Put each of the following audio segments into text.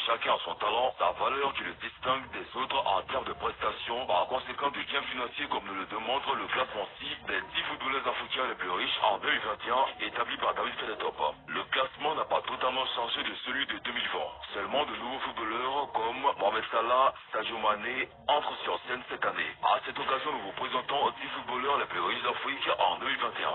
chacun a son talent, sa valeur qui le distingue des autres en termes de prestations, par conséquent des gains financiers comme nous le démontre le classement 6 des 10 footballeurs africains les plus riches en 2021 établi par David Fedetop. Le classement n'a pas totalement changé de celui de 2020. Seulement de nouveaux footballeurs comme Mohamed Salah, Sadio Mané entrent sur scène cette année. À cette occasion, nous vous présentons 10 footballeurs les plus riches d'Afrique en 2021.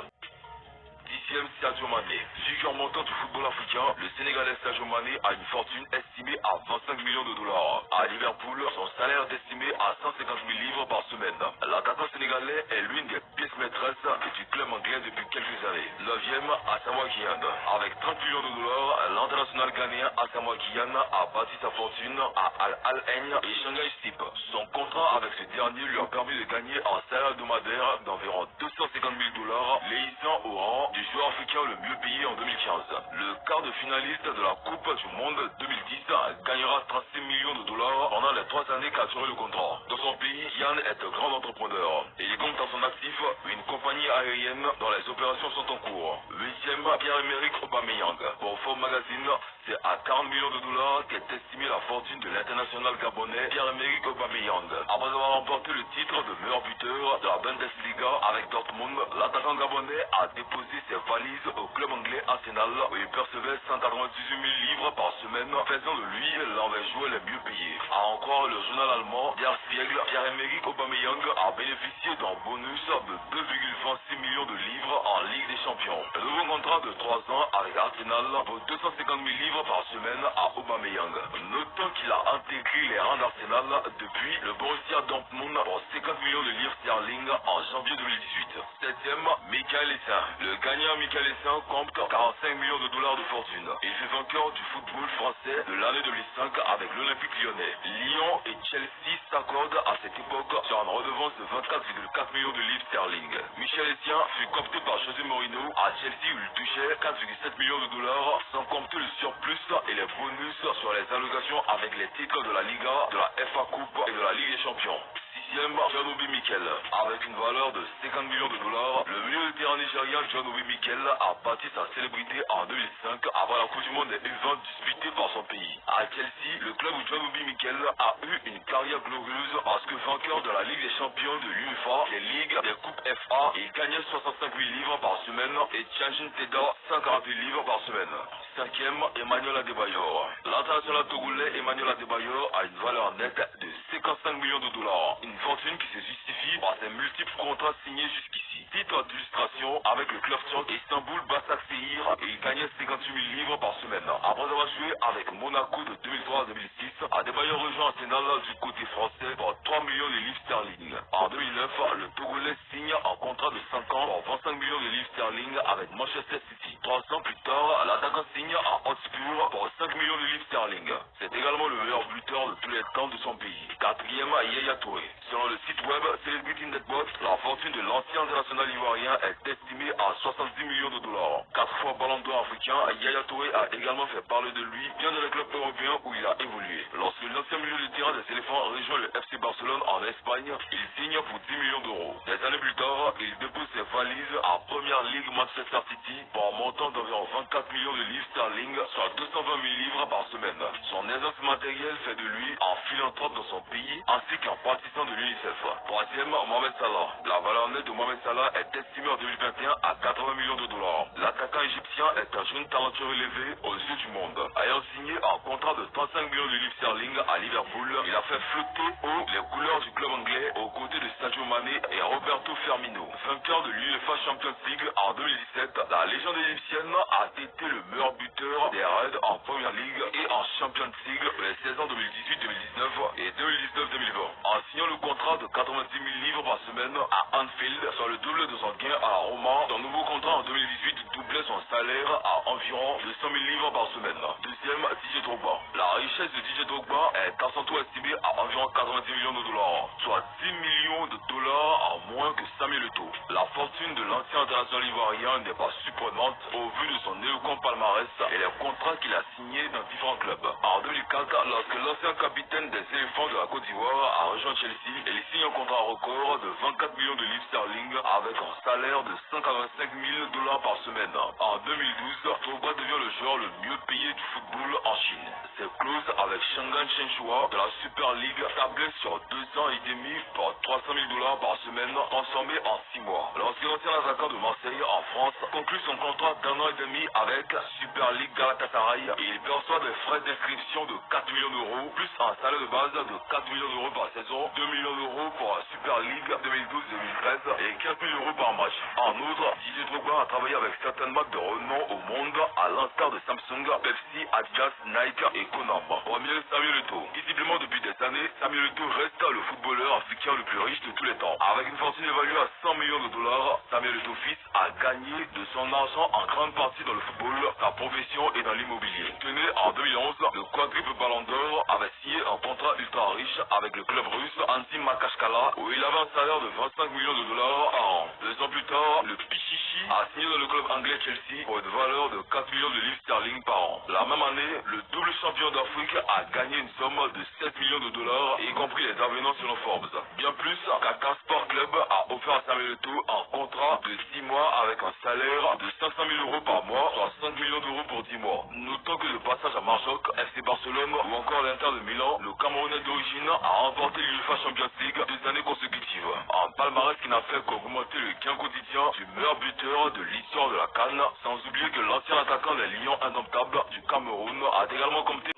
10e Sadio Mané. Figure montante du football africain, le Sénégalais Sadio Mané a une fortune estimée à 25 millions de dollars. À Liverpool, son salaire est estimé à 150 000 livres par semaine. L'attaquant sénégalais est l'une des pièces maîtresses du club anglais depuis quelques années. 9e Asamoah Gyan. Avec 30 millions de dollars, l'international ghanéen Asamoah Gyan a bâti sa fortune à Al Ain et Shanghai Steep. Son contrat avec ce dernier lui a permis de gagner un salaire hebdomadaire d'environ 250 000 dollars, l'ayant au rang du joueur africain le mieux payé en 2015. Le quart de finaliste de la Coupe du Monde 2010 gagnera 36 millions de dollars pendant les 3 années qu'a duré le contrat. Dans son pays, Yann est un grand entrepreneur et il compte à son actif une compagnie aérienne dont les opérations sont en cours. 8e Pierre-Emerick Aubameyang. Pour Forbes Magazine, c'est à 40 millions de dollars qu'est estimée la fortune de l'international gabonais Pierre-Emerick Aubameyang. Après avoir remporté le titre de meilleur buteur de la Bundesliga avec Dortmund, l'attaquant gabonais a déposé ses valises au club anglais Arsenal où il percevait 198 000 livres par semaine, faisant de lui l'un des joueurs les mieux payés. À en croire le journal allemand Der Spiegel, Pierre-Emerick Aubameyang a bénéficié d'un bonus de 2,26 millions de livres en Ligue des Champions. Le nouveau contrat de 3 ans avec Arsenal vaut 250 000 livres par semaine à Aubameyang. Notons qu'il a intégré les rangs d'Arsenal depuis le Borussia Dortmund pour 50 millions de livres sterling en janvier 2018. 7e, Michael Essien. Le gagnant Michael Essien compte 45 millions de dollars de fortune. Il fut vainqueur du football français de l'année 2005 avec l'Olympique lyonnais. Lyon et Chelsea s'accordent à cette époque sur une redevance de 24,4 millions de livres sterling. Michael Essien fut coopté par José Mourinho à Chelsea où il touchait 4,7 millions de dollars sans compter le surplus et les bonus sur les allocations avec les titres de la Liga, de la FA Coupe et de la Ligue des Champions. 6e, John Obi Mikel. Avec une valeur de 50 millions de dollars, le milieu de terrain nigérien John Obi Mikel a bâti sa célébrité en 2005 avant la Coupe du Monde des U20 disputée par son pays. À Chelsea, le club où John Obi Mikel a eu une carrière glorieuse parce que vainqueur de la Ligue des Champions de l'UEFA, des Ligues, des Coupes FA, il gagnait 65 000 livres par semaine et Tianjin Teda 148 livres par semaine. 5e, Emmanuel Adebayor. L'international togolais Emmanuel Adebayor a une valeur nette de 55 millions de dollars. Une fortune qui se justifie par ses multiples contrats signés jusqu'ici. Titre d'illustration avec le club turc Istanbul Basaksehir et il gagnait 58 000 livres par semaine. Après avoir joué avec Monaco de 2003 à 2006, Adebayor rejoint Arsenal du côté français pour 3 millions de livres sterling. En 2009, le Togolais signe un contrat de 5 ans pour 25 millions de livres sterling avec Manchester City. 3 ans plus tard, l'attaquant signe à Hotspur pour 5 millions de livres sterling. C'est également le meilleur buteur de tous les temps de son pays. 4e, Yaya Touré. Selon le site web Celebrity Netbot, la fortune de l'ancien international ivoirien est estimée à 70 millions de dollars. 4 fois ballon d'or africain, Yaya Touré a également fait parler de lui bien dans les clubs européens où il a évolué. Lorsque l'ancien milieu de terrain des éléphants rejoint le FC Barcelone en Espagne, il signe pour 10 millions d'euros. Des années plus tard, il dépose ses valises en Première Ligue Manchester City pour un montant d'environ 24 millions de livres sterling, soit 220 000 livres par semaine. Son aisance matérielle fait de lui un philanthrope dans son pays ainsi qu'un partisan de l'UNICEF. 3e, Mohamed Salah. La valeur nette de Mohamed Salah est estimée en 2021 à 80 millions de dollars. L'attaquant égyptien est un jeune talentueux élevé aux yeux du monde. Ayant signé un contrat de 35 millions de livres sterling à Liverpool, il a fait flotter haut les couleurs du club anglais aux côtés de Sadio Mané et Roberto Firmino. Vainqueur de l'UEFA Champions League en 2017, la légende égyptienne a été le meilleur buteur des Reds en Première Ligue et en Champions League pour les saisons 2018-2019 et 2019-2020. En signant le contrat de 90 000 livres par semaine à Anfield, soit le double de son gain à la Roma, son nouveau contrat en 2018 doublait son salaire à environ 200 000 livres par semaine. 2e, DJ Drogba. La richesse de DJ Drogba est à son tour estimée à environ 90 millions de dollars, soit 10 millions de dollars en moins que Samuel Eto'o. La fortune de l'ancien international ivoirien n'est pas surprenante au vu de son éloquent palmarès et les contrats qu'il a signés dans différents clubs. En 2004, lorsque l'ancien capitaine des éléphants de la Côte d'Ivoire a rejoint Chelsea, il signe un contrat record de 24 millions de livres sterling avec un salaire de 185 000 dollars par semaine. En 2012, Drogba devient le joueur le mieux payé du football en Chine. Ses clauses avec Shanghai Shenhua de la Super League, tablé sur 2 ans et demi pour 300 000 $ par semaine, transformé en 6 mois. L'ancien attaquant de Marseille en France conclut son contrat d'1 an et demi avec Super League Galatasaray et il perçoit des frais d'inscription de 4 millions d'euros, plus un salaire de base de 4 millions d'euros par saison, 2 millions d'euros pour la Super League 2012-2013 et 15 000 € par match. En outre, Didier Drogba a travaillé avec certaines marques de renom au monde, à l'instar de Samsung, Pepsi, Adidas, Nike et Konami. Premier, Samuel Eto'o. Visiblement depuis des années, Samuel Eto'o reste le footballeur africain le plus riche de tous les temps. Avec une fortune évaluée à 100 millions de dollars, Samuel Eto'o fils a gagné de son argent en grande partie dans le football, sa profession et dans l'immobilier. Tenez, en 2011, le quadruple Ballon d'Or avait signé un contrat ultra riche avec le club russe Antim Makashkala où il avait un salaire de 25 millions de dollars par an. 2 ans plus tard, le Pichichi a signé dans le club anglais Chelsea pour une valeur de 4 millions de livres sterling par an. La même année, le double champion d'Afrique a gagné une somme de 7 millions de dollars, y compris les avenants selon Forbes. Bien plus, Qatar Sport Club a offert à Samuel Eto'o un contrat de 6 mois avec un salaire de 500 000 € par mois, soit 5 millions d'euros pour 10 mois. Notons que le passage à Marjoc, FC Barcelone ou encore l'Inter de Milan, le Camerounais d'origine a remporté l'UEFA Champions League 2 années consécutives. Un palmarès qui n'a fait qu'augmenter le gain quotidien du meilleur buteur de l'histoire de la CAN, sans oublier que l'ancien attaquant des Lions indomptables du Cameroun a également compté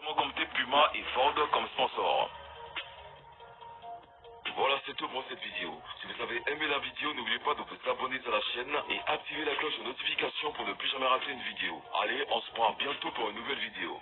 Puma et Ford comme sponsor. Voilà, c'est tout pour cette vidéo. Si vous avez aimé la vidéo, n'oubliez pas de vous abonner à la chaîne et activer la cloche de notification pour ne plus jamais rater une vidéo. Allez, on se prend bientôt pour une nouvelle vidéo.